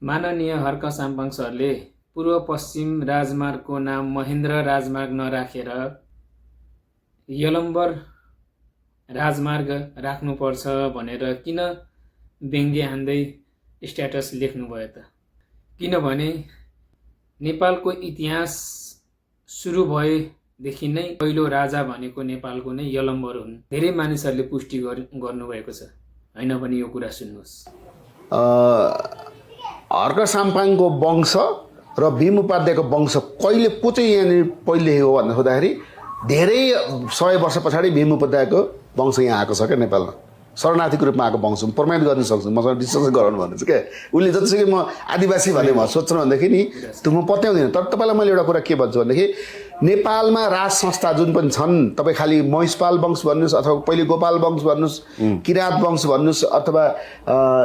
माननीय हर्क साम्पाङ सरले पूर्व पश्चिम राजमार्गको नाम महेन्द्र राजमार्ग नराखेर यलम्बर राजमार्ग राख्नुपर्छ भनेर किन व्यङ्ग्य हान्दै स्ट्याटस लेख्नुभयो त? किनभने नेपालको इतिहास सुरु भएदेखि नै पहिलो राजा भनेको नेपालको नै यलम्बर हुन्। धेरै मानिसहरूले पुष्टि गर्नुभएको छ, हैन भने यो कुरा सुन्नुहोस्। हर्क साम्पाङको वंश र भीम उपाध्यायको वंश कहिले को चाहिँ यहाँनिर पहिले हो भन्दा सोद्धाखेरि धेरै 100 वर्ष पछाडि भीम उपाध्यायको वंश यहाँ आएको छ क्या नेपालमा। शरणार्थीको रूपमा आएको वंश प्रमाणित गर्न सक्छु, मसँग डिस्कस गराउनु भन्दैछु क्या। उसले जतिसुकै म आदिवासी भन्ने म सोच्नु भनेदेखि नि त्यो म पत्याउँदिनँ। तर तपाईँलाई मैले एउटा कुरा के भन्छु भनेदेखि नेपालमा राज संस्था जुन पनि छन्, तपाईँ खालि महिषपाल वंश भन्नुहोस् अथवा पहिले गोपाल वंश भन्नुहोस्, किराँत वंश भन्नुहोस् अथवा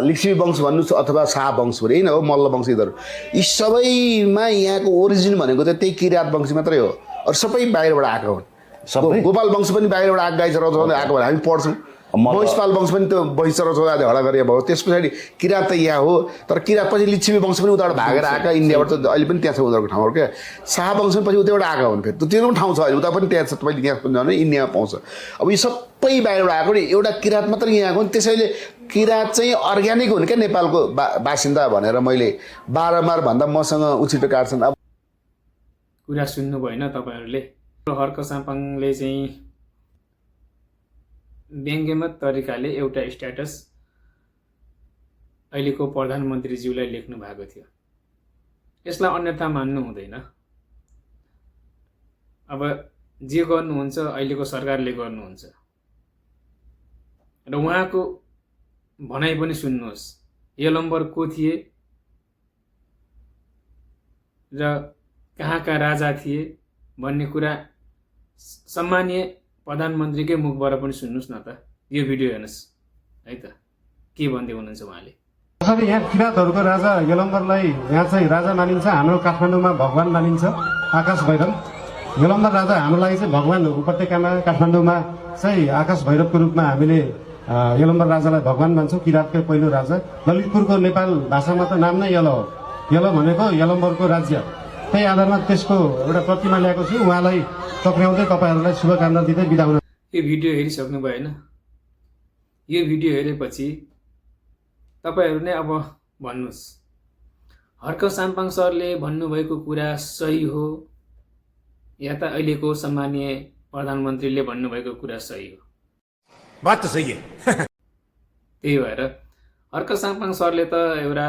लिच्छवी वंश भन्नुहोस् अथवा शाह वंश होइन हो, मल्ल वंश यिनीहरू, यी सबैमा यहाँको ओरिजिन भनेको चाहिँ त्यही किराँत वंश मात्रै हो। अरू सबै बाहिरबाट आएको हुन्। गोपाल वंश पनि बाहिरबाट आएको, गाई चराउँदै आएको भने हामी पढ्छौँ। महिषपाल वंश पनि त्यो महिष चराउँदै हडा गरे भयो। त्यस पछाडि किराँत त यहाँ हो, तर किराँत पछि लिच्छवी वंश पनि उताबाट भागेर आएका, इन्डियाबाट त अहिले पनि त्यहाँ छ उनीहरूको ठाउँहरू क्या। शाह वंश पनि पछि उताबाट आएका हुन्, फेरि त्यो पनि ठाउँ छ अहिले, उता पनि त्यहाँ छ, तपाईँले यहाँ पनि इन्डियामा पाउँछ। अब यो सबै बाहिरबाट आएको नि, एउटा किराँत मात्रै यहाँ आएको नि। त्यसैले किराँत चाहिँ अर्ग्यानिक हुन् क्या नेपालको बासिन्दा भनेर मैले बारम्बार भन्दा मसँग उछिटो काट्छन्। अब कुरा सुन्नु भएन तपाईँहरूले? हर्क साम्पाङले चाहिँ व्यङ्ग्यमत तरिकाले एउटा स्ट्याटस अहिलेको प्रधानमन्त्रीज्यूलाई लेख्नु भएको थियो। यसलाई अन्यथा मान्नु हुँदैन। अब जे गर्नुहुन्छ अहिलेको सरकारले गर्नुहुन्छ र उहाँको भनाइ पनि सुन्नुहोस्। यलम्बर को थिए र कहाँका राजा थिए भन्ने कुरा सम्मानीय प्रधानमन्त्रीकै मुखबाट पनि सुन्नुहोस् न त। यो भिडियो हेर्नुहोस् है त, के भन्दै हुनुहुन्छ उहाँले। जसरी यहाँ किराँतहरूको राजा यलम्बरलाई यहाँ चाहिँ राजा मानिन्छ, हाम्रो काठमाडौँमा भगवान मानिन्छ आकाश भैरव। यलम्बर राजा हाम्रो लागि चाहिँ भगवान हो। उपत्यकामा काठमाडौँमा चाहिँ आकाश भैरवको रूपमा हामीले यलम्बर राजालाई भगवान मान्छौँ, किराँतकै पहिलो राजा। ललितपुरको नेपाल भाषामा त नाम नै यल हो। यल भनेको यलम्बरको राज्य। त्यही आधारमा त्यसको एउटा प्रतिमा ल्याएको छु। उहाँलाई टक्राउँदै तपाईँहरूलाई शुभकामना दिँदै बिदा हुन। यो भिडियो हेरिसक्नु भएन? यो भिडियो हेरेपछि तपाईँहरू नै अब भन्नुहोस्, हर्क साम्पाङ सरले भन्नुभएको कुरा सही हो या त अहिलेको सम्मानीय प्रधानमन्त्रीले भन्नुभएको कुरा सही हो? बात त सही है। त्यही भएर हर्क साम्पाङ सरले त एउटा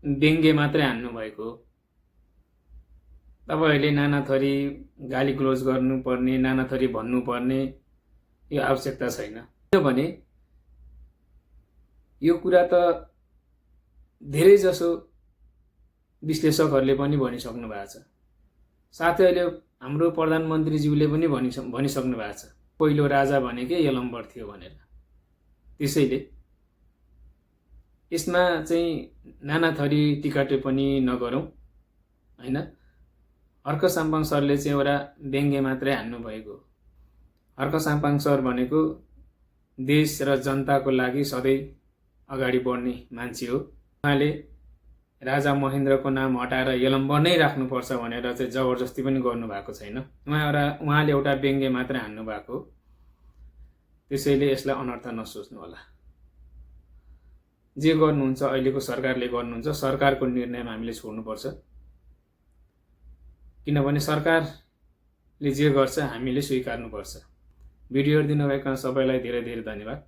व्यङ्ग्य मात्रै हान्नुभएको। तपाईँहरूले नाना थरी गाली ग्लोज गर्नुपर्ने, नाना थरी भन्नुपर्ने यो आवश्यकता छैन। किनभने यो कुरा त धेरै जसो विश्लेषकहरूले पनि भनिसक्नु भएको छ। साथै अहिले हाम्रो प्रधानमन्त्रीज्यूले पनि भनिसक्नु भएको छ पहिलो राजा भनेकै यलम्बर थियो भनेर। त्यसैले यसमा चाहिँ नाना थरी टिका टिप्पणी नगरौँ हैन। हर्क साम्पाङ सरले चाहिँ एउटा व्यङ्ग्य मात्रै हान्नुभएको। हर्क साम्पाङ सर भनेको देश र जनताको लागि सधैँ अगाडि बढ्ने मान्छे हो। उहाँले राजा महेन्द्रको नाम हटाएर यलम्बर नै राख्नुपर्छ भनेर चाहिँ जबरजस्ती पनि गर्नुभएको छैन। उहाँले एउटा व्यङ्ग्य मात्रै हान्नुभएको। त्यसैले यसलाई अनर्थ नसोच्नु होला। जे गर्नुहुन्छ अहिलेको सरकारले गर्नुहुन्छ, सरकारको निर्णयमा हामीले छोड्नुपर्छ। किनभने सरकारले जे गर्छ हामीले स्वीकार्नुपर्छ। भिडियो हेरिदिनु भएकोमा सबैलाई धेरै धेरै धन्यवाद।